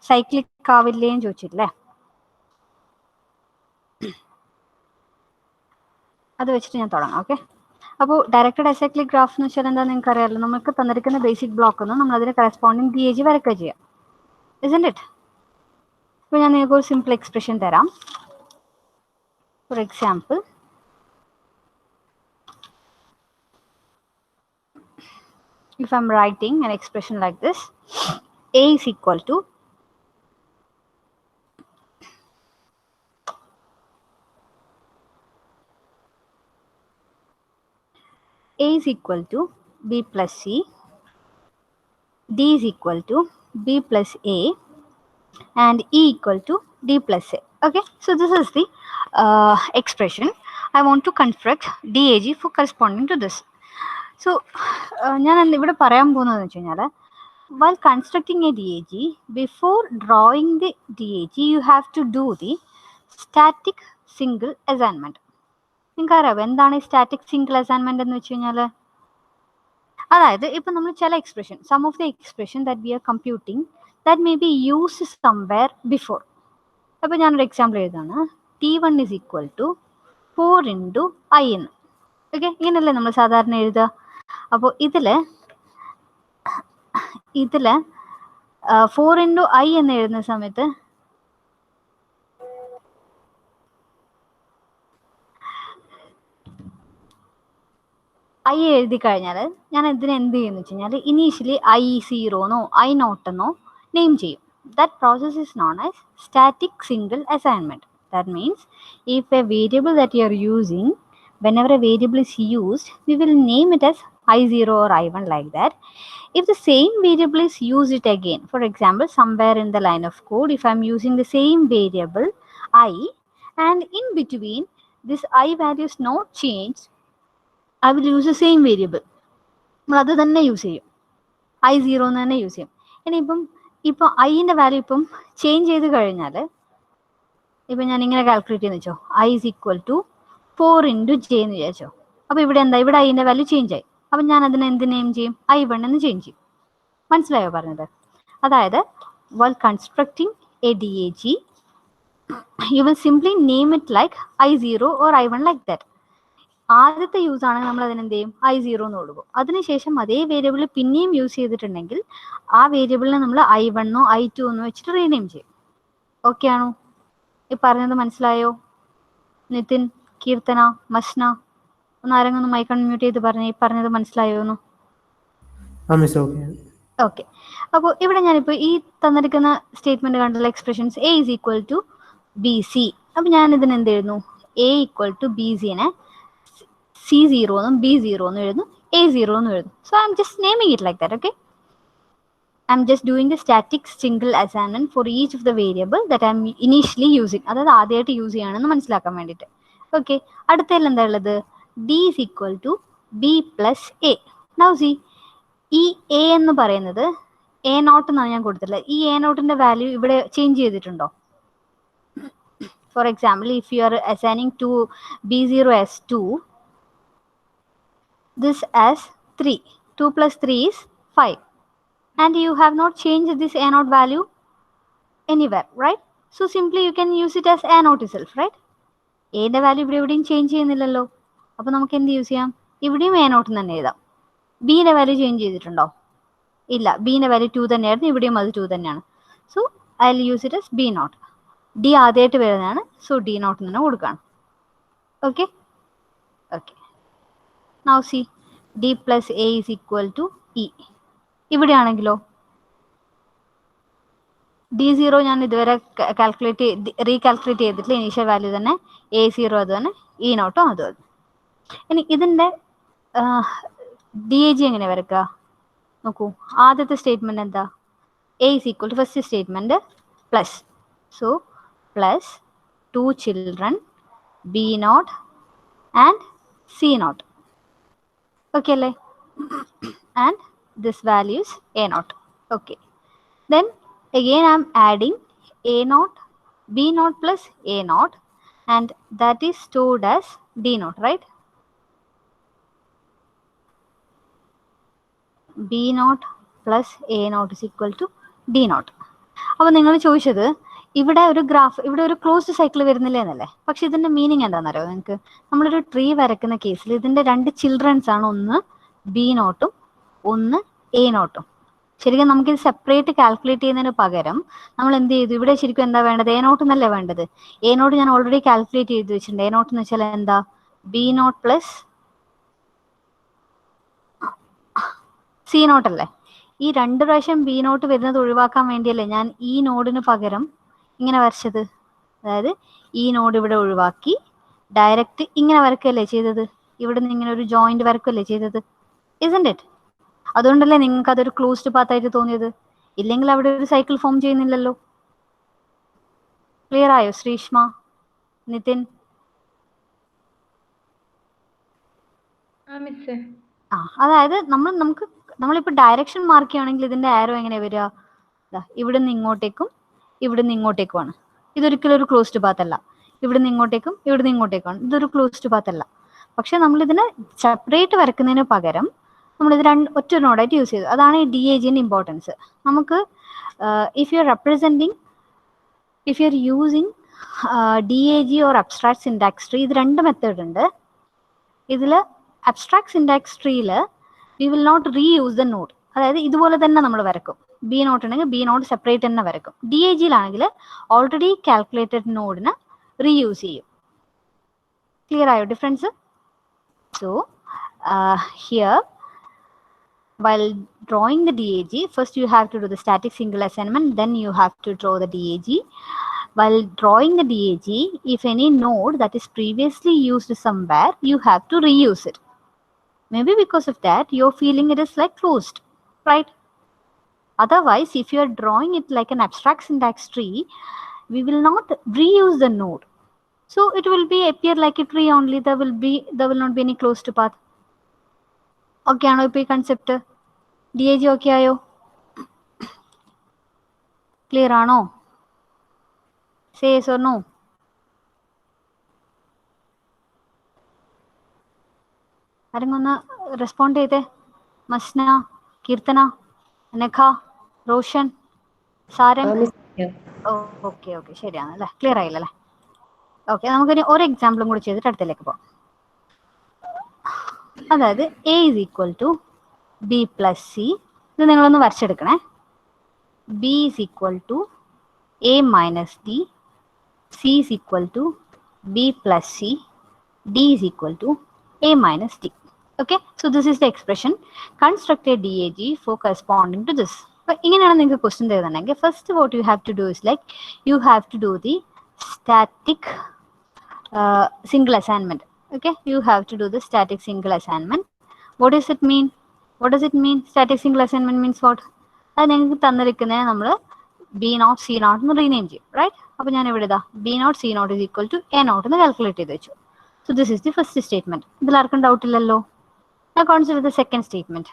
Cyclic ആവില്ലേന്ന് ചോദിച്ചില്ലേ? അത് വെച്ചിട്ട് ഞാൻ തുടങ്ങാം. ഓക്കെ, അപ്പോൾ ഡയറക്റ്റഡ് അസൈക്ലിക് ഗ്രാഫ് എന്ന് വെച്ചാൽ എന്താ നിങ്ങൾക്ക് അറിയാമല്ലോ. നമുക്ക് തന്നിരിക്കുന്ന ബേസിക് ബ്ലോക്ക് ഒന്ന് നമ്മൾ അതിന് കറസ്പോണ്ടിങ് DAG വരയ്ക്കുക ചെയ്യാം. ഇസ്ന്റ് ഇറ്റ്? ഇപ്പോൾ ഞാൻ നിങ്ങൾക്ക് ഒരു സിമ്പിൾ എക്സ്പ്രഷൻ തരാം. For example, if I'm writing an expression like this, A is equal to B plus C, D is equal to B plus A, and E equal to D plus A. Okay, so this is the expression. I want to construct DAG for corresponding to this. So ഞാൻ ഇവിടെ പറയാൻ പോകുന്നതെന്ന് വെച്ച് കഴിഞ്ഞാൽ, while constructing a DAG, before drawing the DAG, you have to do the static single assignment. നിങ്ങൾക്ക് അറിയാമോ എന്താണ് ഈ സ്റ്റാറ്റിക് സിംഗിൾ അസൈൻമെന്റ് എന്ന് വെച്ച് കഴിഞ്ഞാൽ? അതായത് ഇപ്പം നമ്മൾ ചില expression, some of the expression that we are computing that may be use somewhere before. അപ്പോൾ ഞാനൊരു എക്സാമ്പിൾ എഴുതാണ്. T1 is equal to 4 into I എന്ന്. ഓക്കെ, ഇങ്ങനെയല്ലേ നമ്മൾ സാധാരണ എഴുതുക. അപ്പോൾ ഇതിൽ 4 into I എന്ന് എഴുതുന്ന സമയത്ത് I എഴുതി കഴിഞ്ഞാൽ ഞാൻ ഇതിന് എന്ത് ചെയ്യുമെന്ന് വെച്ച് കഴിഞ്ഞാൽ, ഇനീഷ്യലി I0 എന്നോ I0 എന്നോ നെയിം ചെയ്യും. That process is known as static single assignment. That means if a variable that you are using, whenever a variable is used, we will name it as I0 or I1 like that. If the same variable is used it again, for example, somewhere in the line of code, if I'm using the same variable I, and in between this I value is not changed, I will use the same variable. അത് തന്നെ use ചെയ്യും, I0 എന്ന് തന്നെ use ചെയ്യും. ഇനിയിപ്പം ഐൻ്റെ value ഇപ്പം change ചെയ്ത് കഴിഞ്ഞാൽ, ഇപ്പം ഞാൻ ഇങ്ങനെ കാൽക്കുലേറ്റ് ചെയ്യുന്ന വെച്ചോ, I is equal to 4 into J എന്ന് വിചാരിച്ചോ. അപ്പോൾ ഇവിടെ എന്താ, ഇവിടെ ഐൻ്റെ വാല്യൂ ചേഞ്ച് ആയി. അപ്പം ഞാൻ അതിനെ എന്ത് നെയിം ചെയ്യും? I1 എന്ന് ചേഞ്ച് ചെയ്യും. മനസ്സിലായോ പറഞ്ഞത്? അതായത് while constructing a DAG, you will simply name it like I0 or I1 like that. ആദ്യത്തെ യൂസ് ആണെങ്കിൽ നമ്മൾ അതിനെന്ത് ചെയ്യും? I0 എന്ന് കൊടുക്കും. അതിനുശേഷം അതേ വേരിയബിൾ പിന്നെയും യൂസ് ചെയ്തിട്ടുണ്ടെങ്കിൽ ആ വേരിയബിളിനെ നമ്മൾ I1 I2 എന്ന് വെച്ചിട്ട് റീനെയിം ചെയ്യും. ഓക്കെ ആണോ? ഈ പറഞ്ഞത് മനസ്സിലായോ? നിതിൻ, കീർത്തന, മസ്ന, ഒന്ന് ആരെങ്കിലും ഒന്ന് മൈക്ക് അൺമ്യൂട്ട് ചെയ്ത് പറഞ്ഞേ, ഈ പറഞ്ഞത് മനസ്സിലായോ എന്ന്? ഓക്കെ, അപ്പോൾ ഇവിടെ ഞാനിപ്പോൾ ഈ തന്നിരിക്കുന്ന സ്റ്റേറ്റ്മെന്റ് കണ്ടുള്ള expressions A is equal to BC. അപ്പോൾ ഞാൻ ഇതിന് എന്ത് എഴുതുന്നു? A equal to BCനെ C0 എന്നും B0 എന്നും എഴുതുന്നു, A0 എന്നും എഴുതുന്നു. So I'm just naming it like that. Okay, I'm just doing the static single assignment for each of the variable that I'm initially using. അതായത് ആദ്യമായിട്ട് യൂസ് ചെയ്യണമെന്ന് മനസ്സിലാക്കാൻ വേണ്ടിയിട്ട്. ഓക്കെ, അടുത്തതിൽ എന്താ ഉള്ളത്? D is equal to B plus A. Now see, ഈ A എന്ന് പറയുന്നത് A0 എന്നാണ് ഞാൻ കൊടുത്തിട്ടുള്ളത്. ഈ A0ന്റെ വാല്യൂ ഇവിടെ ചേഞ്ച് ചെയ്തിട്ടുണ്ടോ? For example, if you are assigning to B0 as 2, this as 3, 2 plus 3 is 5, and you have not changed this A0 value anywhere, right? So simply you can use it as A0 itself, right? A ന്റെ value ഇവിടെ എവിടെയും change ചെയ്യുന്നില്ലല്ലോ. അപ്പോൾ നമുക്ക് എന്ത് use ചെയ്യാം? ഇവിടെയും A0 തന്നെ എഴുതാം. B ന്റെ വാല്യൂ ചേഞ്ച് ചെയ്തിട്ടുണ്ടോ? ഇല്ല, B ന്റെ വാല്യൂ 2 തന്നെയായിരുന്നു, ഇവിടെയും അത് 2 തന്നെയാണ്. So I will use it as B0. D ആദ്യമായിട്ട് വരുന്നതാണ്, സോ D0 തന്നെ കൊടുക്കുകയാണ്. Okay okay, now see, D plus A is equal to E. ഇവിടെയാണെങ്കിലോ D0 ഞാൻ ഇതുവരെ റീകാൽക്കുലേറ്റ് ചെയ്തിട്ടില്ല, ഇനീഷ്യൽ വാല്യൂ തന്നെ, A0 അത് തന്നെ, E0 അതും അത്. ഇനി ഇതിൻ്റെ DAG എങ്ങനെ വരക്കുക നോക്കൂ. ആദ്യത്തെ സ്റ്റേറ്റ്മെന്റ് എന്താ? A is equal to first statement plus, so plus 2 children B0 and C0. Okay അല്ലേ? And this value is A0. Okay, then again I am adding A0, B0 plus A0, and that is stored as D0, right? B0 plus A0 is equal to D0. അപ്പോൾ നിങ്ങൾ ചോദിച്ചത് ഇവിടെ ഒരു graph, ഇവിടെ ഒരു closed cycle വരുന്നില്ല എന്നല്ലേ. പക്ഷെ ഇതിന്റെ മീനിങ് എന്താണെന്നറിയോ നിങ്ങൾക്ക്? നമ്മളൊരു ട്രീ വരയ്ക്കുന്ന കേസിൽ ഇതിന്റെ രണ്ട് ചിൽഡ്രൻസ് ആണ്, ഒന്ന് ബി നോട്ടും ഒന്ന് എ നോട്ടും. ശരിക്കും നമുക്കിത് സെപ്പറേറ്റ് കാൽക്കുലേറ്റ് ചെയ്യുന്നതിന് പകരം നമ്മൾ എന്ത് ചെയ്തു, ഇവിടെ ശരിക്കും എന്താ വേണ്ടത്? എ നോട്ട് എന്നല്ലേ വേണ്ടത്. എ നോട്ട് ഞാൻ ഓൾറെഡി കാൽക്കുലേറ്റ് ചെയ്ത് വെച്ചിട്ടുണ്ട്. എ നോട്ട് എന്ന് വെച്ചാൽ എന്താ? B nought plus C nought അല്ലേ. ഈ രണ്ട് പ്രാവശ്യം ബി നോട്ട് വരുന്നത് ഒഴിവാക്കാൻ വേണ്ടിയല്ലേ ഞാൻ ഈ നോഡിന് പകരം ഇങ്ങനെ വരച്ചത്. അതായത് ഈ നോഡ് ഇവിടെ ഒഴിവാക്കി ഡയറക്റ്റ് ഇങ്ങനെ വരക്കല്ലേ ചെയ്തത്. ഇവിടെ നിന്ന് ഇങ്ങനെ ഒരു ജോയിന്റ് വരക്കല്ലേ ചെയ്തത്. Isn't it? അതുകൊണ്ടല്ലേ നിങ്ങൾക്ക് അതൊരു ക്ലോസ്ഡ് പാത്ത് ആയിട്ട് തോന്നിയത്. ഇല്ലെങ്കിൽ അവിടെ ഒരു സൈക്കിൾ ഫോം ചെയ്യുന്നില്ലല്ലോ. ക്ലിയർ ആയോ ശ്രീഷ്മ, നിതിൻ? അതായത് നമ്മളിപ്പോ ഡയറക്ഷൻ മാർക്ക് ചെയ്യുകയാണെങ്കിൽ ഇതിന്റെ ആരോ എങ്ങനെ വരിക? ഇവിടുന്ന് ഇങ്ങോട്ടേക്കും ഇവിടുന്ന് ഇങ്ങോട്ടേക്കുമാണ്. ഇതൊരിക്കലും ഒരു ക്ലോസ്ഡ് പാത്ത് അല്ല. ഇവിടുന്ന് ഇങ്ങോട്ടേക്കും ഇവിടുന്ന് ഇങ്ങോട്ടേക്കുമാണ്. ഇതൊരു ക്ലോസ്ഡ് പാത്ത് അല്ല. പക്ഷെ നമ്മൾ ഇതിനെ സെപ്പറേറ്റ് വരക്കുന്നതിന് പകരം നമ്മളിത് ഒറ്റ നോഡായിട്ട് യൂസ് ചെയ്തു. അതാണ് ഈ DAGന്റെ ഇമ്പോർട്ടൻസ്. നമുക്ക് if you are using DAG or abstract syntax tree, ഇത് രണ്ട് മെത്തേഡ് ഉണ്ട്. ഇതിൽ അബ്സ്ട്രാക്ട് സിൻടാക്സ് ട്രീയിൽ we will not reuse the node. അതായത് ഇതുപോലെ തന്നെ നമ്മൾ വരക്കും. ബി നോട്ട് ഉണ്ടെങ്കിൽ ബി നോട്ട് സെപ്പറേറ്റ് തന്നെ വരക്കും. DAGയിലാണെങ്കിൽ ഓൾറെഡി കാൽക്കുലേറ്റഡ് നോഡിന് റീയൂസ് ചെയ്യും. ക്ലിയർ ആയോ difference? So here while drawing the DAG, first you have to do the static single assignment, then you have to draw the DAG. While drawing the DAG, if any node that is previously used somewhere, you have to reuse it. Maybe because of that, you're feeling it is like closed, right? Otherwise, if you are drawing it like an abstract syntax tree, we will not reuse the node. So it will be appear like a tree only. There will not be any closed path. Okay ആണോ ഇപ്പോൾ ഈ concept? DAG okay ആയോ? Clear ആണോ? Say yes or no? ആരെങ്കിലും ഒന്ന് respond ചെയ്തേ. മസ്ന, കീർത്തന, അനഘ, റോഷൻ, സാരം. Okay ശരിയാണ് അല്ലേ? ക്ലിയർ ആയില്ലല്ലേ? ഓക്കെ, നമുക്കൊരു ഒരു എക്സാമ്പിളും കൂടി ചെയ്തിട്ട് അടുത്തേക്ക് പോകാം. അതായത് A is equal to B plus C. ഇത് നിങ്ങളൊന്ന് വരച്ചെടുക്കണേ. B is equal to A minus D. C is equal to B plus C. D is equal to A minus D. Okay, so this is the expression. Construct a DAG for corresponding to this. അപ്പോൾ ഇങ്ങനെയാണ് നിങ്ങൾക്ക് question തരുന്നുണ്ടെങ്കിൽ first what you have to do is like you have to do the static single assignment. Okay, you have to do the static single assignment. What does it mean? Static single assignment means what? അത് നിങ്ങൾക്ക് തന്നിരിക്കുന്നതിനെ നമ്മൾ B naught C naught എന്ന് rename ചെയ്യും, right? അപ്പോൾ ഞാൻ ഇവിടെ ഇതാ B naught C naught is equal to A naught എന്ന് കാൽക്കുലേറ്റ് ചെയ്ത് വെച്ചു. So this is the first statement. ഇതിൽ ആർക്കും ഡൗട്ട് ഇല്ലല്ലോ? Now consider the second statement.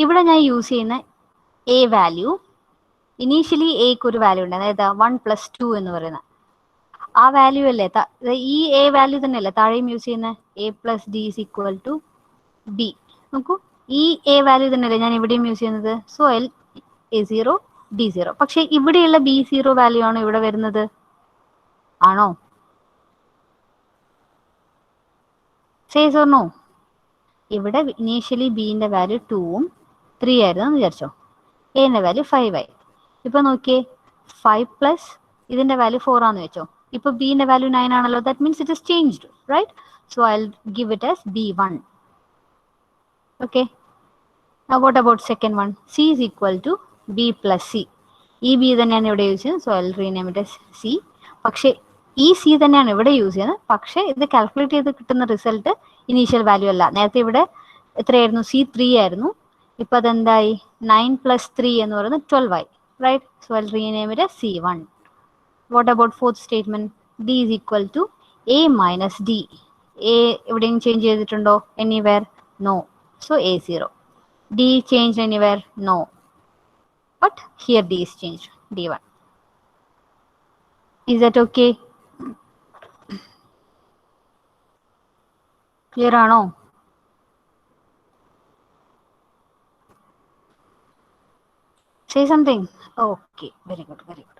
ഇവിടെ ഞാൻ യൂസ് ചെയ്യുന്ന A വാല്യൂ, ഇനീഷ്യലി എക്ക് ഒരു വാല്യൂ ഉണ്ട്, അതായത് 1 + 2 എന്ന് പറയുന്നത് ആ വാല്യൂ അല്ലേ? ഈ A വാല്യൂ തന്നെയല്ലേ താഴെയും യൂസ് ചെയ്യുന്നത്? A + D is equal to B. നോക്കൂ, ഈ A വാല്യൂ തന്നെയല്ലേ ഞാൻ ഇവിടെയും യൂസ് ചെയ്യുന്നത്. So A0 D0. പക്ഷെ ഇവിടെയുള്ള B0 വാല്യൂ ആണോ ഇവിടെ വരുന്നത്? ആണോ? Says or no? ഇവിടെ ഇനീഷ്യലി ബിന്റെ വാല്യൂ 2ഉം 3 ആയിരുന്നു എന്ന് വിചാരിച്ചോ. എന്റെ വാല്യൂ 5 ആയി. ഇപ്പൊ നോക്കിയേ, 5 പ്ലസ് ഇതിന്റെ വാല്യൂ 4 ആണെന്ന് വെച്ചോ. ഇപ്പൊ ബിന്റെ വാല്യൂ 9 ആണല്ലോ. That means it is changed, right? So I will give it as B1. Okay, now what about second one? C is equal to B plus C. ഈ ബി തന്നെയാണ് ഇവിടെ യൂസ് ചെയ്യുന്നത്. So I will rename it as C. പക്ഷേ ഈ C തന്നെയാണ് ഇവിടെ use ചെയ്യുന്നത്. പക്ഷേ ഇത് കാൽക്കുലേറ്റ് ചെയ്ത് കിട്ടുന്ന റിസൾട്ട് ഇനീഷ്യൽ വാല്യൂ അല്ല. നേരത്തെ ഇവിടെ എത്രയായിരുന്നു? C3 ആയിരുന്നു. ഇപ്പൊ അതെന്തായി? 9 + 3 എന്ന് പറയുന്നത് 12 ആയി, right? So I will rename it as C1. What about fourth statement? D is equal to A minus D. A എവിടെയും ചേഞ്ച് ചെയ്തിട്ടുണ്ടോ? Anywhere? No. So A0. D changed anywhere? No. But here D is changed, D1. Is that okay? Clear ആണോ? Say something. Okay, very good, very good.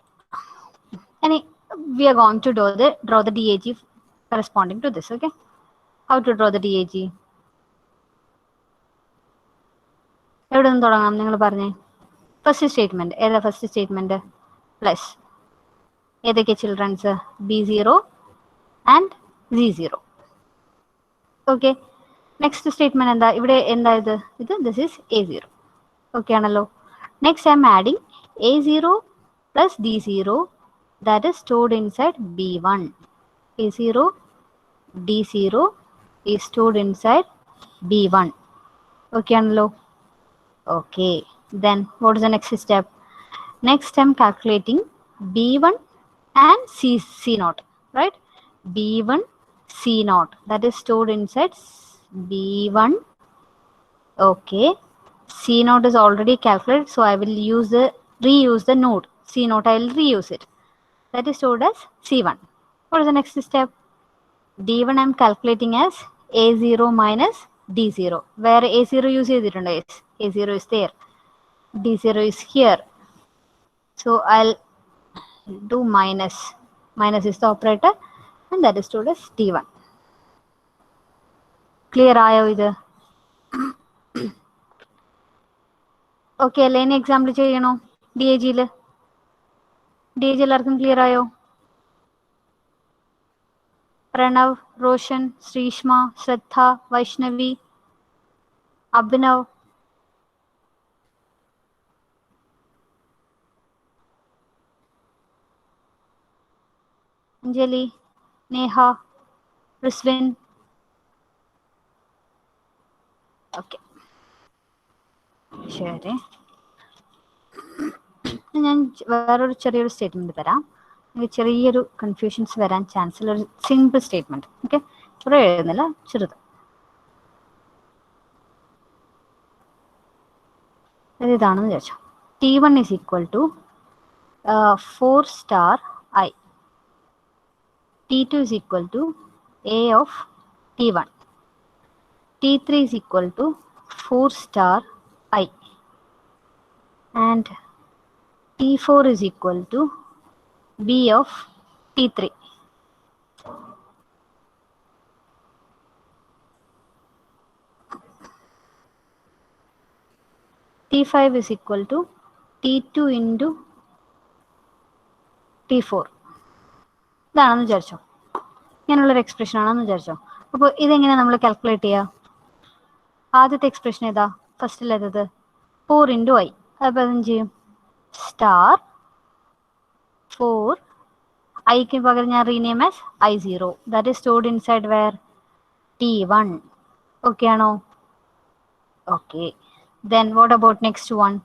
And we are going to draw the DAG corresponding to this. Okay, how to draw the DAG? എവിടെ നിന്ന് തുടങ്ങാം നിങ്ങൾ പറഞ്ഞേ? First statement ഏതാ? First statement plus ഏതൊക്കെ children's? B0 and Z0. Okay, next statement എന്താ? ഇവിടെ എന്താ ഇത്? This is A0. ഓക്കെ ആണല്ലോ. Next I M adding A0 plus D0 that is stored inside B1. A0 D0 is stored inside B1. Okay analo. Okay, then what is the next step? Next I'm calculating B1 and C0, right? B1 C0 that is stored inside B1. Okay, C0 is already calculated, so I will reuse the node C0. I will reuse it. That is stored as C1. What is the next step? D1 I am calculating as A0 minus D0. Where A0 use ചെയ്തിട്ടുണ്ട്? A0 is there. D0 is here. So I'll do minus. Minus is the operator and that is stored as D1. Clear ആയോ ഇത്? Okay അല്ലേ? ഇനി example ചെയ്യണോ? DAG എല്ലാവർക്കും clear ആയോ? Pranav, Roshan, Srishma, Shraddha, Vaishnavi, Abhinav. Anjali, Neha, Risvin. Okay. ശരി, ഞാൻ വേറൊരു ചെറിയൊരു സ്റ്റേറ്റ്മെന്റ് തരാം. ചെറിയൊരു കൺഫ്യൂഷൻസ് വരാൻ ചാൻസ് ഉള്ള ഒരു സിമ്പിൾ സ്റ്റേറ്റ്മെന്റ്. ഓക്കെ, കുറേ എഴുതുന്നില്ല, ചെറുത്. ഇതാണെന്ന് വിചാരിച്ചോ. T1 is equal to 4 star I. T2 is equal to A of T1. T3 is equal to 4 star I. And T4 is equal to B of T3. T5 is equal to T2 into T4. ഇതാണെന്ന് വിചാരിച്ചോ, ഇങ്ങനെയുള്ളൊരു expression ആണെന്ന് വിചാരിച്ചോ. അപ്പോൾ ഇതെങ്ങനെയാണ് നമ്മൾ calculate ചെയ്യുക? ആദ്യത്തെ എക്സ്പ്രഷൻ ഏതാ? ഫസ്റ്റിലേത് 4 into I. അപ്പോൾ അതെന്ത് ചെയ്യും? സ്റ്റാർ 4 ഐക്ക് പകരം ഞാൻ rename as I0. That is stored inside where? T1. Okay ആണോ? Okay, then what about next one?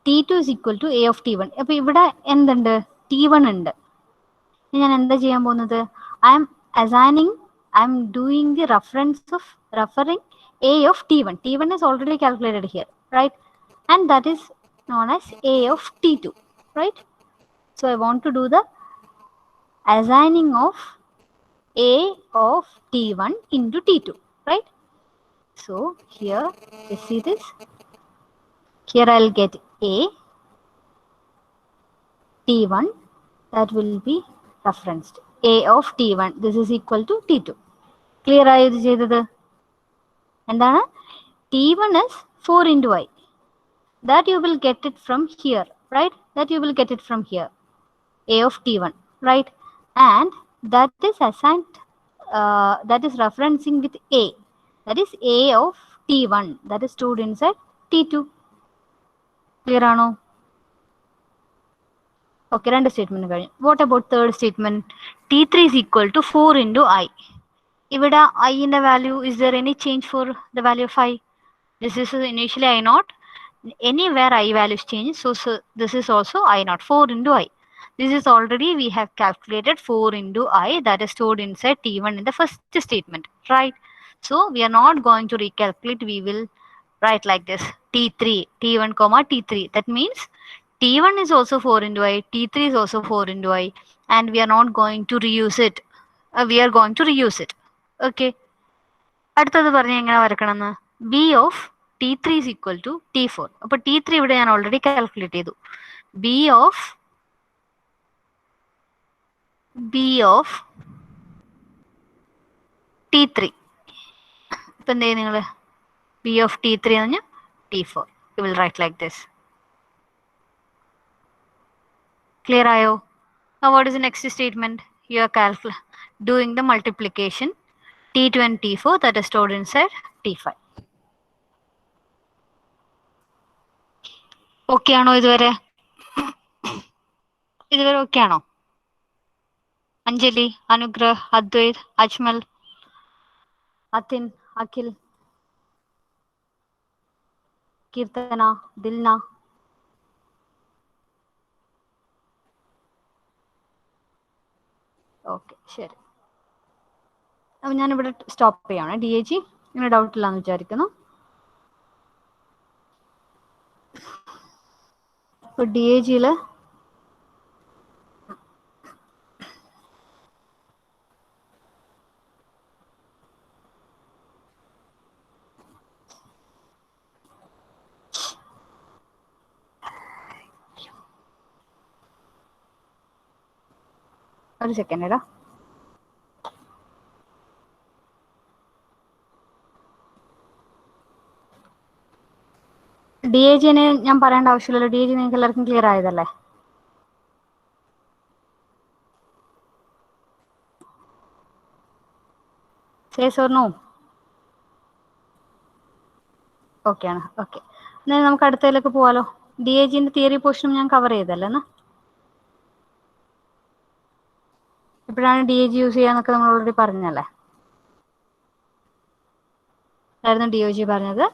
T2 is equal to A of T1. അപ്പോൾ ഇവിടെ എന്തുണ്ട്? T1 ഉണ്ട്. ഞാൻ എന്താ ചെയ്യാൻ പോകുന്നത്? I am doing the referring A of T1. T1 is already calculated here, right? And that is known as A of T2, right? So I want to do the assigning of A of T1 into T2, right? So here, let's see this. Here I'll get A T1, that will be referenced. A of T1, this is equal to T2. Clear ആയോ ഇത് ചെയ്തത്? എന്താണ്? T1 is 4 into I. That you will get it from here, right? That you will get it from here. A of T1, right? And that is assigned, that is referencing with A. That is A of T1, that is stored inside T2. Clear ആണോ? Okay, രണ്ട് statement കഴിഞ്ഞു. What about third statement? T3 is equal to 4 into I. ഇവിടെ I in the value, is there any change for the value of I? This is initially I0. Anywhere I values change, so this is also I0. 4 into I. This is already we have calculated 4 into I, that is stored inside T1 in the first statement, right? So we are not going to recalculate. We will write like this: T3, T1 comma T3. That means T1 is also 4 into I, T3 is also 4 into I, and we are not going to reuse it. We are going to reuse it. Okay. അടുത്തത് പറഞ്ഞ എങ്ങനെ വരക്കണമെന്ന്? B of T3 is equal to T4. അപ്പോൾ T3 ഇവിടെ ഞാൻ already calculate ചെയ്തു. B of T3. ഇപ്പം എന്ത് ചെയ്യും നിങ്ങൾ? B of T3 എന്ന് പറഞ്ഞാൽ T4. You will write like this. Clear ആയോ? Now what is the next statement? You are doing the multiplication T2 and T4 that is stored inside T5. Okay ആണോ ഇതുവരെ? Okay ആണോ? Anjali, Anugrah, Advaith, Ajmal, അത്തിൻ, Akhil, Keerthana, Dilna. Okay, ശരി. അപ്പം ഞാനിവിടെ stop ചെയ്യാണ്. DAG ഇങ്ങനെ doubt ഇല്ലാന്ന് വിചാരിക്കുന്നു. ഇപ്പോൾ DAGയിൽ ഒരു സെക്കൻഡ് ഇടാ. DAGനെ ഞാൻ പറയേണ്ട ആവശ്യമില്ലല്ലോ. DAG നിങ്ങൾക്ക് എല്ലാവർക്കും ക്ലിയർ ആയതല്ലേ? Yes or no? ഓക്കെ ആണ്. ഓക്കെ, എന്നാൽ നമുക്ക് അടുത്തതിലേക്ക് പോവാലോ. DAGന്റെ തിയറി പോർഷനും ഞാൻ കവർ ചെയ്തല്ലേ എന്നാ? എപ്പോഴാണ് DAG യൂസ് ചെയ്യാന്നൊക്കെ നമ്മൾ ഓൾറെഡി പറഞ്ഞല്ലേ? ആയിരുന്നു DAG പറഞ്ഞത്.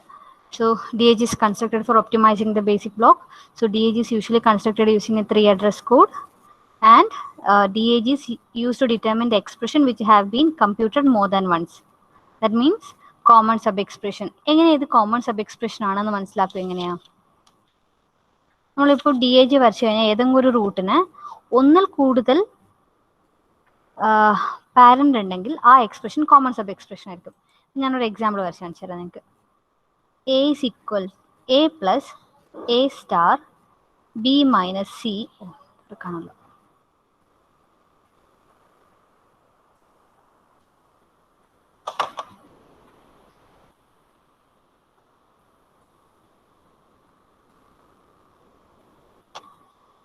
So DAG is constructed for optimizing the basic block. So DAG is usually constructed using a 3 address code, and DAG is used to determine the expression which have been computed more than once. That means common sub expression. എങ്ങനെ ഇത് common sub expression ആണെന്ന് മനസ്സിലാക്കുക എങ്ങനെയാ? നമ്മളിപ്പോൾ DAG വരച്ചു കഴിഞ്ഞാൽ ഏതെങ്കിലും ഒരു റൂട്ടിന് ഒന്നിൽ കൂടുതൽ പാരന്റ് ഉണ്ടെങ്കിൽ ആ എക്സ്പ്രഷൻ കോമൺ സബ് എക്സ്പ്രഷൻ ആയിരിക്കും. ഞാനൊരു എക്സാമ്പിൾ വരച്ച് കാണിച്ചു തരാം നിങ്ങൾക്ക്. A is equal A plus A star B minus C. കാണുമല്ലോ.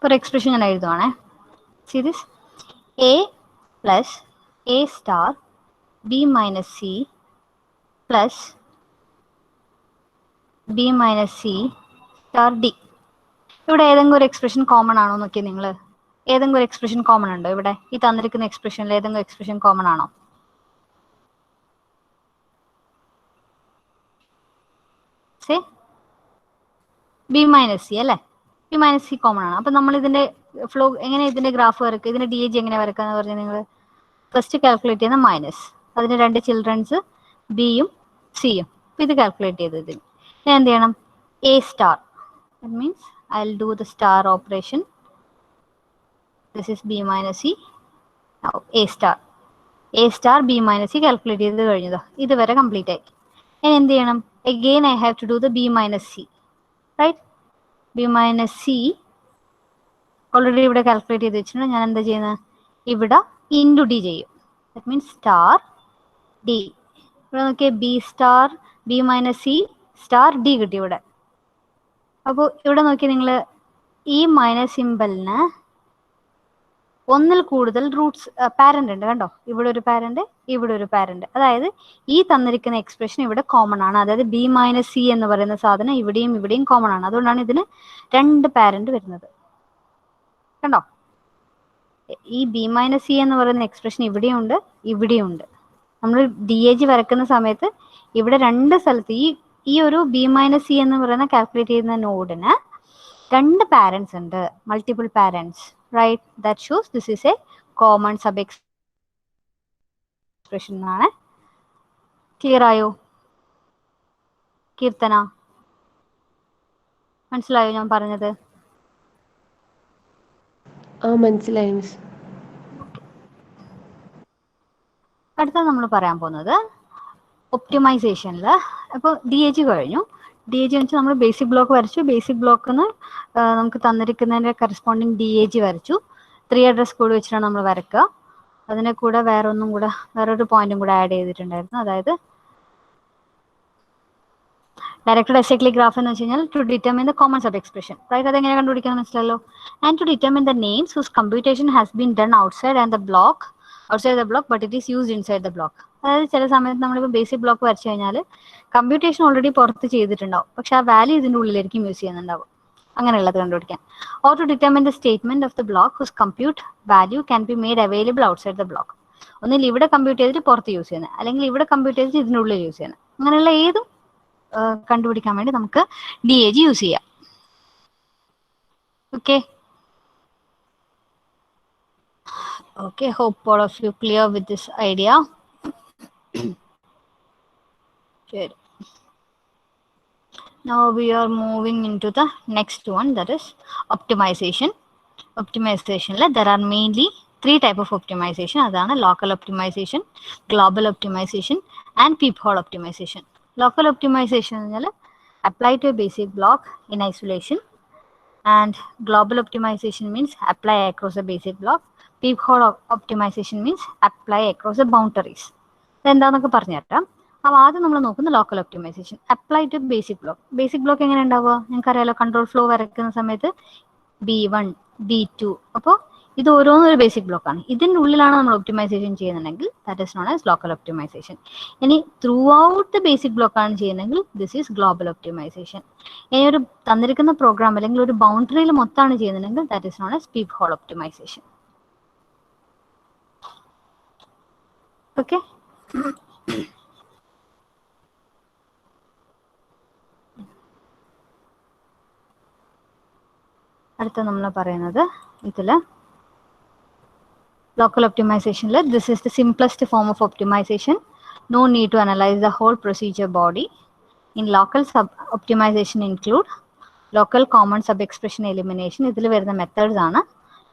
ഒരു എക്സ്പ്രഷൻ ഞാൻ എഴുതുവാണേ. See this? A plus A star B minus C plus B minus C star D. ഇവിടെ ഏതെങ്കിലും ഒരു എക്സ്പ്രഷൻ കോമൺ ആണോ നോക്കിയാൽ നിങ്ങൾ? ഏതെങ്കിലും ഒരു എക്സ്പ്രഷൻ കോമൺ ഉണ്ടോ ഇവിടെ? ഈ തന്നിരിക്കുന്ന എക്സ്പ്രഷനിൽ ഏതെങ്കിലും എക്സ്പ്രഷൻ കോമൺ ആണോ? സേ B minus C അല്ലേ? B minus C കോമൺ ആണ്. അപ്പം നമ്മൾ ഇതിന്റെ ഫ്ലോ എങ്ങനെ, ഇതിന്റെ ഗ്രാഫ് വരക്കുക, ഇതിന്റെ DAG എങ്ങനെ വരക്കാന്ന് പറഞ്ഞാൽ നിങ്ങൾ ഫസ്റ്റ് കാൽക്കുലേറ്റ് ചെയ്യുന്ന മൈനസ്, അതിന് രണ്ട് ചിൽഡ്രൻസ് ബിയും സിയും. അപ്പം ഇത് കാൽക്കുലേറ്റ് ചെയ്തത് ഞാൻ എന്ത് ചെയ്യണം? A star. That means I'll do the star operation. This is B minus C. Now A star. A star B minus C calculate ചെയ്ത് കഴിഞ്ഞതോ ഇതുവരെ കംപ്ലീറ്റ് ആയി. ഞാൻ എന്ത് ചെയ്യണം? Again I have to do the B minus C. Right? B minus C already ഇവിടെ calculate ചെയ്ത് വെച്ചിട്ടുണ്ട്. ഞാൻ എന്താ ചെയ്യുന്നത്? ഇവിടെ ഇൻറ്റു ഡി ചെയ്യും. That means star D. ഇവിടെ നോക്കിയാൽ B star B minus C star D കിട്ടി ഇവിടെ. അപ്പോൾ ഇവിടെ നോക്കിയാൽ നിങ്ങൾ ഈ മൈനസ് സിമ്പലിന് ഒന്നിൽ കൂടുതൽ റൂട്ട്സ് പാരന്റ് ഉണ്ട്. കണ്ടോ? ഇവിടെ ഒരു പാരന്റ്, ഇവിടെ ഒരു പാരന്റ്. അതായത് ഈ തന്നിരിക്കുന്ന എക്സ്പ്രഷൻ ഇവിടെ കോമൺ ആണ്. അതായത് B മൈനസ് C എന്ന് പറയുന്ന സാധനം ഇവിടെയും ഇവിടെയും കോമൺ ആണ്. അതുകൊണ്ടാണ് ഇതിന് രണ്ട് പാരന്റ് വരുന്നത്. കണ്ടോ? ഈ B മൈനസ് C എന്ന് പറയുന്ന എക്സ്പ്രഷൻ ഇവിടെയുണ്ട്, ഇവിടെയുണ്ട്. നമ്മൾ DAG വരക്കുന്ന സമയത്ത് ഇവിടെ രണ്ട് സ്ഥലത്ത് ഈ ഒരു B മൈനസ് C എന്ന് പറയുന്ന കാൽക്കുലേറ്റ് ചെയ്യുന്ന നോഡിന് രണ്ട് പാരന്റ്സ് ഉണ്ട്, multiple parents. Right? That shows this is a common sub expression എന്നാണ്. ക്ലിയർ ആയോ കീർത്തന? മനസ്സിലായോ ഞാൻ പറഞ്ഞത്? മനസ്സിലായി മിസ്. അടുത്ത നമ്മൾ പറയാൻ പോകുന്നത് ഒപ്റ്റിമൈസേഷനിൽ. അപ്പോൾ DAG കഴിഞ്ഞു. DAG എന്ന് വെച്ചാൽ നമ്മൾ ബേസിക് ബ്ലോക്ക് വരച്ചു. ബേസിക് ബ്ലോക്കിന് നമുക്ക് തന്നിരിക്കുന്നതിൻ്റെ കറസ്പോണ്ടിങ് DAG വരച്ചു. 3 അഡ്രസ് കോഡ് വെച്ചിട്ടാണ് നമ്മൾ വരക്കുക. അതിനെ കൂടെ വേറൊരു പോയിന്റും കൂടെ ആഡ് ചെയ്തിട്ടുണ്ടായിരുന്നു. അതായത് ഡയറക്റ്റഡ് അസൈക്ലിക് ഗ്രാഫ് എന്ന് വെച്ച് കഴിഞ്ഞാൽ to determine the common sub expression. Right, അതെങ്ങനെ കണ്ടുപിടിക്കാൻ മനസ്സിലല്ലോ. And to determine the names whose computation has been done outside the block but it is used inside the block. അതായത് ചില സമയത്ത് നമ്മളിപ്പോൾ ബേസിക് ബ്ലോക്ക് വരച്ചു കഴിഞ്ഞാൽ കമ്പ്യൂട്ടേഷൻ ഓൾറെഡി പുറത്ത് ചെയ്തിട്ടുണ്ടാവും, പക്ഷെ ആ വാല്യൂ ഇതിൻ്റെ ഉള്ളിലായിരിക്കും യൂസ് ചെയ്യുന്നുണ്ടാവും. അങ്ങനെയുള്ളത് കണ്ടുപിടിക്കാൻ. Or to determine the statement of the block whose compute value can be made available outside the block. ഒന്നിൽ ഇവിടെ കമ്പ്യൂട്ട് ചെയ്തിട്ട് പുറത്ത് യൂസ് ചെയ്യുന്നത്, അല്ലെങ്കിൽ ഇവിടെ കമ്പ്യൂട്ട് ചെയ്തിട്ട് ഇതിനുള്ളിൽ യൂസ് ചെയ്യുന്നത്. അങ്ങനെയുള്ള ഏതും കണ്ടുപിടിക്കാൻ വേണ്ടി നമുക്ക് DAG യൂസ് ചെയ്യാം. Okay, hope all of you clear with this idea. Good. Now we are moving into the next one, that is optimization. Optimization there are mainly 3 type of optimization. Adana local optimization, global optimization and peephole optimization. Local optimization apply to a basic block in isolation, and global optimization means apply across a basic block. Peephole optimization means apply across the boundaries. എന്താണെന്നൊക്കെ പറഞ്ഞുതരാം. അപ്പോൾ ആദ്യം നമ്മൾ നോക്കുന്ന local optimisation, apply to basic block. Basic block എങ്ങനെ ഉണ്ടാവുക നിങ്ങൾക്കറിയാലോ. Control flow വരയ്ക്കുന്ന സമയത്ത് B1 B2, അപ്പോൾ ഇത് ഓരോന്നും ഒരു ബേസിക് ബ്ലോക്കാണ്. ഇതിൻ്റെ ഉള്ളിലാണ് നമ്മൾ ഒപ്റ്റിമൈസേഷൻ ചെയ്യുന്നുണ്ടെങ്കിൽ that is known as local optimisation. ഇനി ത്രൂ ഔട്ട് ദ ബേസിക് ബ്ലോക്കാണ് ചെയ്യുന്നതെങ്കിൽ ദിസ് ഈസ് ഗ്ലോബൽ ഒപ്റ്റിമൈസേഷൻ. ഇനി ഒരു തന്നിരിക്കുന്ന പ്രോഗ്രാം അല്ലെങ്കിൽ ഒരു ബൗണ്ടറിയിൽ മൊത്തമാണ് ചെയ്യുന്നുണ്ടെങ്കിൽ that is known as peephole optimization. Okay, അടുത്ത നമ്മൾ പറയുന്നത് ഇതില് local optimization. This is the simplest form of optimization. No need to analyze the whole procedure body. In local optimization include local common sub-expression elimination. ഇതിൽ വരുന്ന methods ആണ്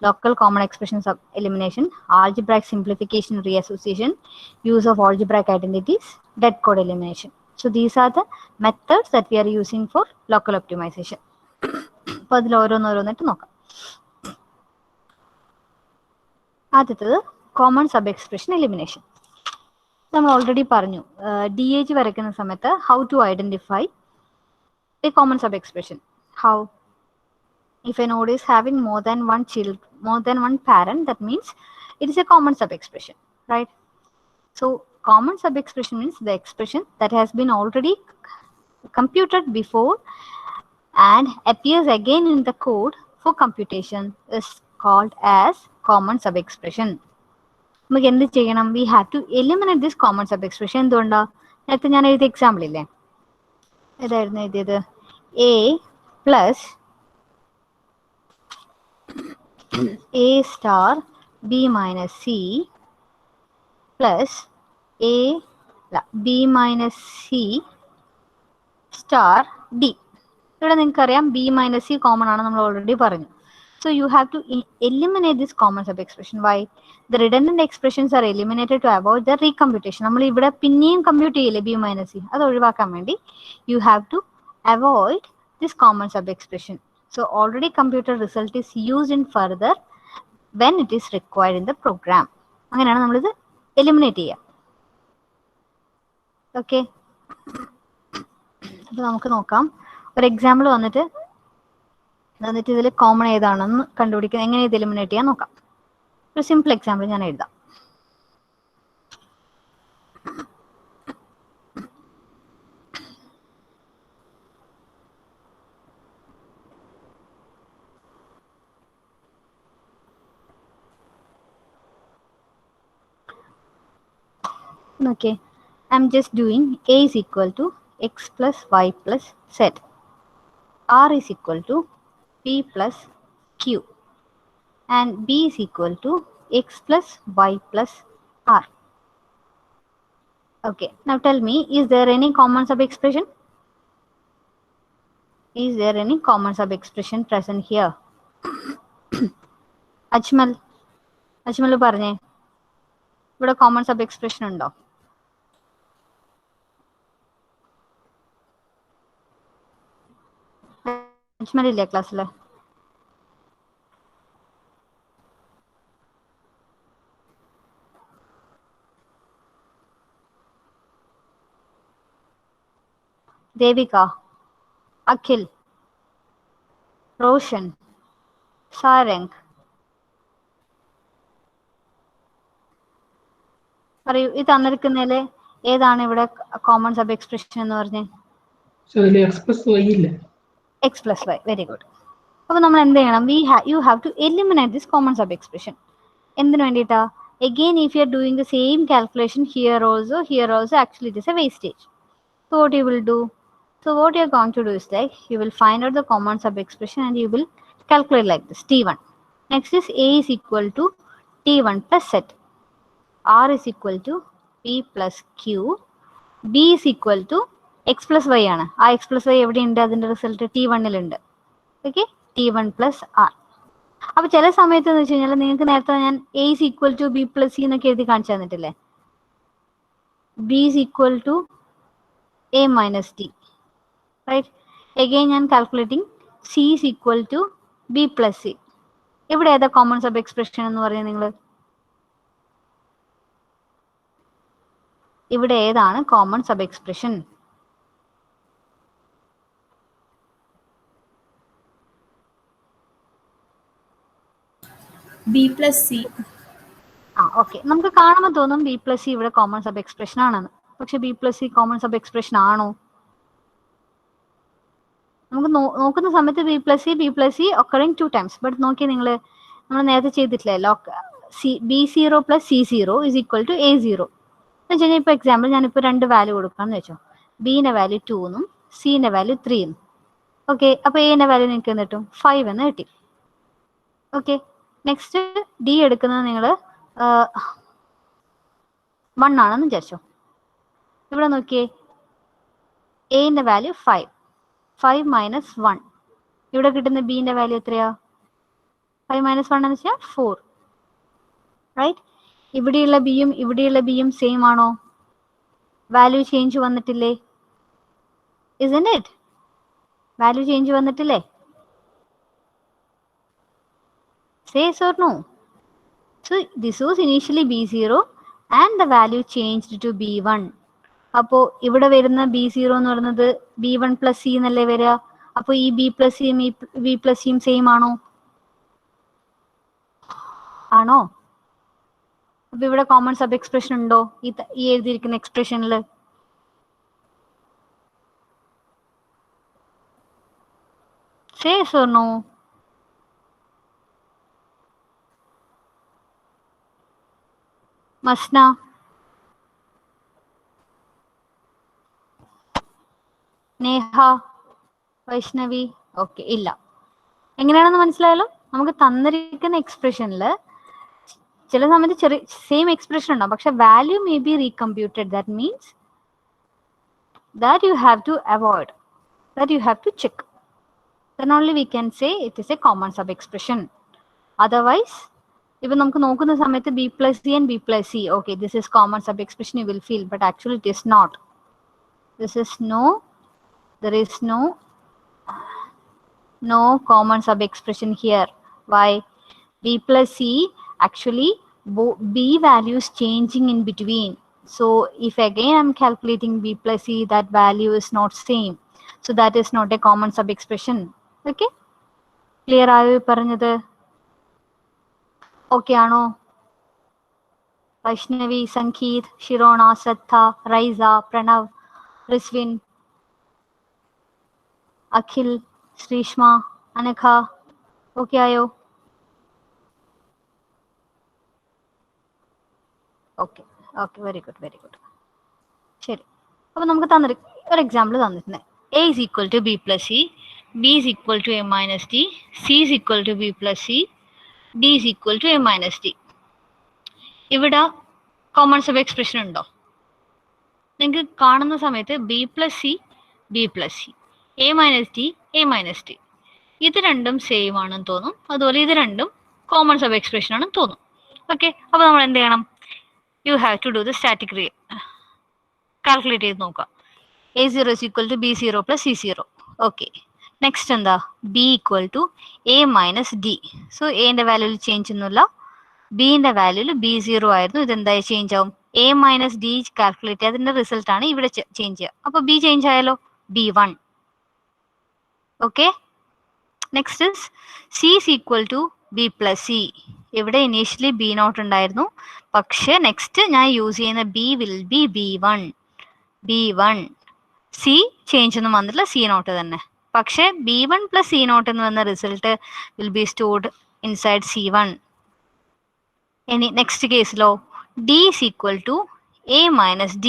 local common expression sub elimination, algebraic simplification reassociation, use of algebraic identities, dead code elimination. So these are the methods that we are using for local optimization. അപ്പോൾ അതിൽ ഓരോന്നോരോന്നിട്ട് നോക്കാം. ആദ്യത്തത് common sub expression elimination. നമ്മൾ already പറഞ്ഞു DAG വരയ്ക്കുന്ന സമയത്ത് how to identify a common sub expression. How? If a node is having more than one parent, that means it is a common sub expression, right? So common sub expression means the expression that has been already computed before and appears again in the code for computation is called as common sub expression. നമുക്ക് എന്ത് ചെയ്യണം? We have to eliminate this common sub expression. എന്തുകൊണ്ടാ? നേരത്തെ ഞാൻ എഴുതിയ example ഇല്ലേ, ഏതായിരുന്നു എഴുതിയത്? A plus A star B minus C plus B minus C star D. ഇവിടെ നിങ്ങൾക്കറിയാം B minus C കോമൺ ആണ്, നമ്മൾ ഓൾറെഡി പറഞ്ഞു. So you have to eliminate this common sub expression. Why? The redundant expressions are eliminated to avoid the recomputation. നമ്മൾ ഇവിടെ പിന്നെയും compute ചെയ്യില്ലേ B minus C, അത് ഒഴിവാക്കാൻ വേണ്ടി you have to avoid this common sub expression. So already computed result is used in further when it is required in the program. അങ്ങനെയാണ് നമ്മളിത് eliminate ചെയ്യുക. ഓക്കെ, അപ്പോൾ നമുക്ക് നോക്കാം. ഒരു എക്സാമ്പിൾ വന്നിട്ട് ഇതിൽ കോമൺ ഏതാണെന്ന് കണ്ടുപിടിക്കാൻ എങ്ങനെ ഇത് എലിമിനേറ്റ് ചെയ്യാൻ നോക്കാം. ഒരു സിമ്പിൾ എക്സാമ്പിൾ ഞാൻ എഴുതാം. Okay, I'm just doing A is equal to x plus y plus z. R is equal to P plus Q. And B is equal to x plus y plus R. Okay, now tell me, is there any common sub expression? Is there any common sub expression present here? Ajmal പറഞ്ഞേ, ഇവിടെ common sub expression ഉണ്ടോ? Management ഇല്ലേ ക്ലാസ്സിൽ? ദേവിക, അഖിൽ, റോഷൻ, സാരംഗ്, പറയൂ, ഈ തന്നിരിക്കുന്നതില് ഏതാണ് ഇവിടെ common sub expression എന്ന് പറഞ്ഞേ? X plus Y. Very good. അപ്പൊ നമ്മൾ എന്ത് ചെയ്യണം? You have to eliminate this common sub expression. എന്തിനു വേണ്ടിയിട്ടാ? Again, if you are doing the same calculation here also actually it is a wastage. So what you will do? So what you are going to do is like you will find out the common sub expression and you will calculate like this: T1. Next is A is equal to T1 plus Z. R is equal to P plus Q. B is equal to X plus Y ആണ്. ആ X plus Y എവിടെ ഉണ്ട്? അതിന്റെ result T1 ഉണ്ട്. Okay, T1 plus R. അപ്പൊ ചില സമയത്ത് എന്ന് വെച്ച് കഴിഞ്ഞാൽ നിങ്ങൾക്ക് നേരത്തെ ഞാൻ A is equal to B plus C എന്നൊക്കെ എഴുതി കാണിച്ചു തന്നിട്ടില്ലേ? B is equal to A minus T, right? Again ഞാൻ calculating C is equal to B plus C. ഇവിടെ ഏതാ കോമൺ സബ് എക്സ്പ്രഷൻ എന്ന് പറയുന്നത് നിങ്ങൾ? ഇവിടെ ഏതാണ് common sub expression? B plus C. Okay, നമുക്ക് കാണുമ്പോൾ തോന്നും ബി പ്ലസ് സി ഇവിടെ കോമൺ സബ് എക്സ്പ്രഷൻ ആണെന്ന്. പക്ഷെ B plus C common sub expression ആണോ? നമുക്ക് നോക്കുന്ന സമയത്ത് B plus C occurring 2 times. But നോക്കി നമ്മൾ നേരത്തെ ചെയ്തിട്ടില്ലേ? B zero plus C zero is equal to A zero എന്ന് വെച്ച് കഴിഞ്ഞാൽ, ഇപ്പോൾ എക്സാമ്പിൾ ഞാനിപ്പോൾ 2 വാല്യൂ കൊടുക്കാമെന്ന് വെച്ചോ. ബിന്റെ വാല്യൂ 2 എന്നും സിന്റെ വാല്യൂ 3 എന്നും. ഓക്കെ, അപ്പോൾ എന്റെ വാല്യൂ നിങ്ങൾക്ക് എന്ന് കിട്ടും 5 എന്ന് കിട്ടി. ഓക്കെ, നെക്സ്റ്റ് ഡി എടുക്കുന്നത് നിങ്ങൾ 1 ആണെന്ന് വിചാരിച്ചോ. ഇവിടെ നോക്കിയേ, എന്റെ വാല്യൂ 5 മൈനസ് 1. ഇവിടെ കിട്ടുന്ന ബിന്റെ വാല്യൂ എത്രയാ? 5 മൈനസ് 1 എന്ന് വെച്ചാൽ 4, റൈറ്റ്? ഇവിടെയുള്ള ബിയും സെയിം ആണോ? വാല്യൂ ചേഞ്ച് വന്നിട്ടില്ലേ? isn't it? വാല്യൂ ചേഞ്ച് വന്നിട്ടില്ലേ? say yes or no? So this was initially b0 and the value changed to b1. അപ്പോൾ ഇവിടെ വരുന്ന b0 എന്ന് പറയുന്നത് b1 പ്ലസ് സി എന്നല്ലേ വരിക. അപ്പോൾ ഈ ബി പ്ലസ് സിയും സെയിം ആണോ? ആണോ? അപ്പൊ ഇവിടെ കോമൺ സബ് എക്സ്പ്രഷൻ ഉണ്ടോ ഈ എഴുതിയിരിക്കുന്ന എക്സ്പ്രഷനിൽ? say yes or no? Masna, Neha, Vaishnavi, okay, ഇല്ല. എങ്ങനെയാണെന്ന് മനസ്സിലായല്ലോ? നമുക്ക് തന്നിരിക്കുന്ന എക്സ്പ്രഷനിൽ ചില സമയത്ത് സെയിം എക്സ്പ്രഷൻ ഉണ്ടാവും, പക്ഷെ value may be recomputed. That means that you have to avoid, that you have to check. Then only we can say it is a common sub expression. Otherwise, if നമുക്ക് നോക്കുന്ന സമയത്ത് B plus C and B plus C, okay, this is common sub expression you will feel, but actually it is not. There is no common sub expression here. Why? B plus C, actually B values changing in between. So if again I'm calculating B plus C, that value is not same. So that is not a common sub expression. Okay? Clear ആയോ പറഞ്ഞത്? Okay ആണോ? Vaishnavi, Sangeeth, Shirona, Shraddha, Raisa, Pranav, Rizwin, Akhil, Sreeshma, Anagha, okay ആയോ? Okay, very good. ശരി, അപ്പൊ നമുക്ക് ഒരു example തന്നിട്ടുണ്ട്. A is equal to B plus C, B is equal to A minus T, C is equal to B plus C, D is equal to A minus T. ഇവിടെ common sub expression ഉണ്ടോ? നിങ്ങൾക്ക് കാണുന്ന സമയത്ത് B plus C, A minus T, ഇത് രണ്ടും same ആണെന്ന് തോന്നും. അതുപോലെ ഇത് രണ്ടും കോമൺ സബ് എക്സ്പ്രഷൻ ആണെന്ന് തോന്നും. ഓക്കെ, അപ്പൊ നമ്മൾ എന്ത് ചെയ്യണം? You have to do the static calculate ചെയ്ത് നോക്കുക. A0 is equal to B0 plus C0. Okay. Next എന്താ, B equal to A minus D. So എന്റെ വാല്യൂയിൽ ചേഞ്ച് ഒന്നുമില്ല, ബിന്റെ വാല്യൂല് B0 ആയിരുന്നു, ഇതെന്തായി ചേഞ്ച് ആവും, എ മൈനസ് ഡി കാൽക്കുലേറ്റ് ചെയ്യുക, അതിന്റെ റിസൾട്ട് ആണ് ഇവിടെ ചേഞ്ച് ചെയ്യുക. അപ്പൊ ബി ചേഞ്ച് ആയാലോ, B1. Okay, next is C is equal to B plus C. ഇവിടെ ഇനീഷ്യലി B0 ഉണ്ടായിരുന്നു, പക്ഷെ നെക്സ്റ്റ് ഞാൻ യൂസ് ചെയ്യുന്ന B will B B1. C change ഒന്നും വന്നിട്ടില്ല, C0 തന്നെ. പക്ഷെ B1 പ്ലസ് C0 എന്ന് വന്ന result will be stored inside C1. ഇനി next കേസിലോ, D is equal to A minus D.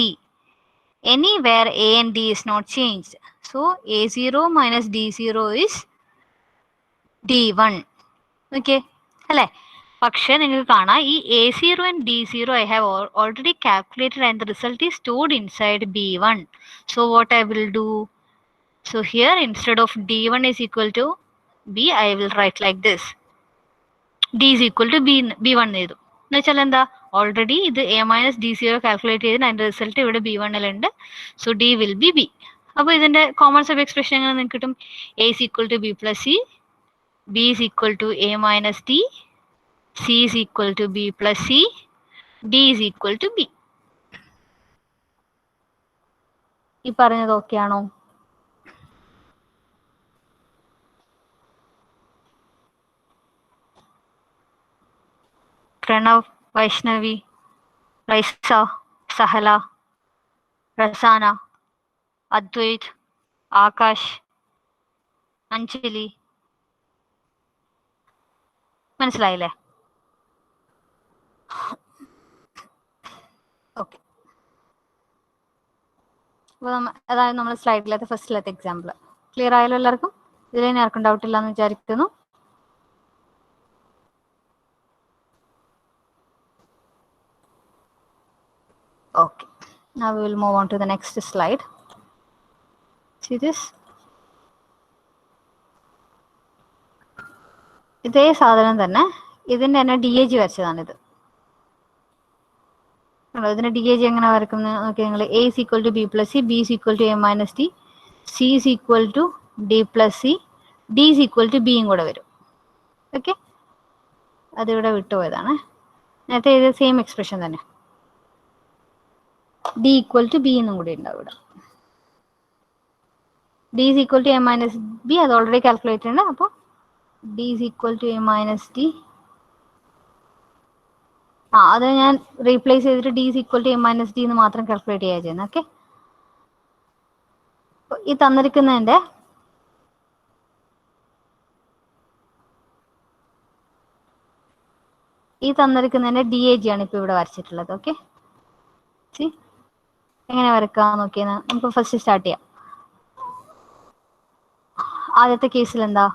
Anywhere A and D is not changed. So A0 minus D0 is D1. Okay, അല്ലേ? പക്ഷെ നിങ്ങൾക്ക് കാണാം ഈ A0 and D0 I have already calculated and the result is stored inside B1. So what I will do? So here instead of D1 is equal to B, I will write like this. D is equal to B1 ചെയ്തു എന്ന് വെച്ചാൽ എന്താ, already ഇത് A minus D0 calculate ചെയ്ത് അതിന്റെ result ഇവിടെ B1 so D will be B. അപ്പോൾ ഇതിന്റെ കോമൺ സബ് എക്സ്പ്രഷൻ എങ്ങനെ നിങ്ങൾക്ക് കിട്ടും, A is equal to B plus C, B is equal to A minus D, C is equal to B plus C, D is equal to B. ഈ പറഞ്ഞത് okay ആണോ? Pranav, Vaishnavi, rhiza, Sahala, Rasana, Advaith, Akash, Anjali, മനസ്സിലായില്ലേ? Okay, അപ്പോൾ അതായത് നമ്മൾ സ്ലൈഡിലത്തെ ഫസ്റ്റിലത്തെ എക്സാമ്പിൾ ക്ലിയർ ആയാലും എല്ലാവർക്കും? ഇതിൽ ആർക്കും ഡൗട്ട് ഇല്ലാന്ന് വിചാരിക്കുന്നു. Okay, now we will move on to the next slide. See this? ഇതേ സാധനം തന്നെ ഇതിന്റെ തന്നെ DAG വരച്ചതാണിത്. ഇതിന്റെ DAG എങ്ങനെ വരക്കുന്നത് നോക്കി നിങ്ങൾ. A is equal to B plus C, B is equal to A minus D, C is equal to D plus C, D is equal to B കൂടെ വരും. ഓക്കെ, അതിവിടെ വിട്ടുപോയതാണ്. നേരത്തെ ഇത് സെയിം എക്സ്പ്രഷൻ തന്നെ. D equal to B എന്നും കൂടി ഉണ്ടാവും ഇവിടെ. D is equal to A minus B അത് ഓൾറെഡി കാൽക്കുലേറ്റ് ഉണ്ട്. അപ്പോൾ D is equal to A minus D. അത് ഞാൻ റീപ്ലേസ് ചെയ്തിട്ട് D is equal to A minus D എന്ന് മാത്രം കാൽക്കുലേറ്റ് ചെയ്യുക ചെയ്യുന്നത്. ഓക്കെ, ഈ തന്നിരിക്കുന്നതിന്റെ DAG ആണ് ഇപ്പൊ ഇവിടെ വരച്ചിട്ടുള്ളത്. ഓക്കെ, എങ്ങനെ വരക്കാം നോക്കിയെന്ന് നമുക്ക് ഫസ്റ്റ് സ്റ്റാർട്ട് ചെയ്യാം. ആദ്യത്തെ കേസിൽ എന്താ,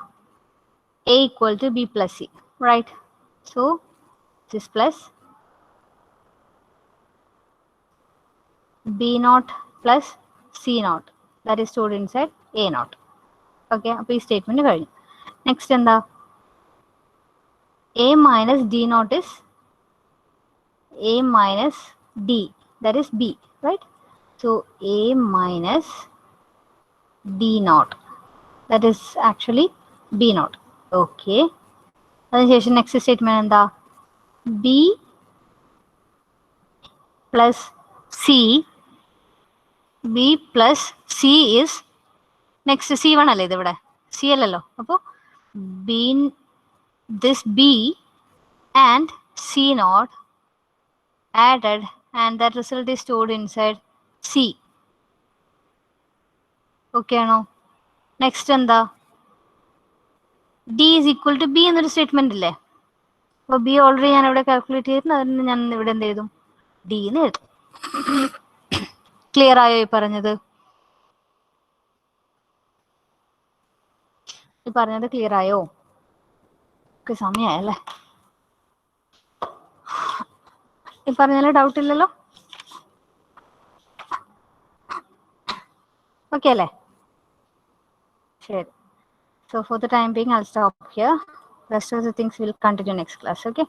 A equal to B plus C, right? So this plus B0 plus C0 that is stored inside A0. Okay, അപ്പോൾ ഈ സ്റ്റേറ്റ്മെന്റ് കഴിഞ്ഞു. നെക്സ്റ്റ് എന്താ, A minus D0 is A minus D, that is B, right? So A minus D0, that is actually B0. Okay, അതിനുശേഷം next statement എന്താ, B plus C, B plus C is next C1 അല്ലേ, ഇത് ഇവിടെ C അല്ലല്ലോ. അപ്പോൾ this B and C0 added and that result is stored inside C. Okay ആണോ? Next എന്താ, D is equal to B എന്നൊരു statement ഇല്ലേ. അപ്പോൾ B ഓൾറെഡി ഞാൻ ഇവിടെ കാൽക്കുലേറ്റ് ചെയ്തിട്ടുണ്ട്, അതിന് ഞാൻ ഇവിടെ എന്ത് ചെയ്തു, D എന്ന് എഴുതും. ക്ലിയർ ആയോ ഈ പറഞ്ഞത്? ക്ലിയർ ആയോ? ഒക്കെ സമയമായല്ലേ? ഈ പറഞ്ഞാൽ ഡൗട്ട് ഇല്ലല്ലോ? ഓക്കെ അല്ലേ? ശരി. So for the time being, I'll stop here. Rest of the things will continue next class. Okay.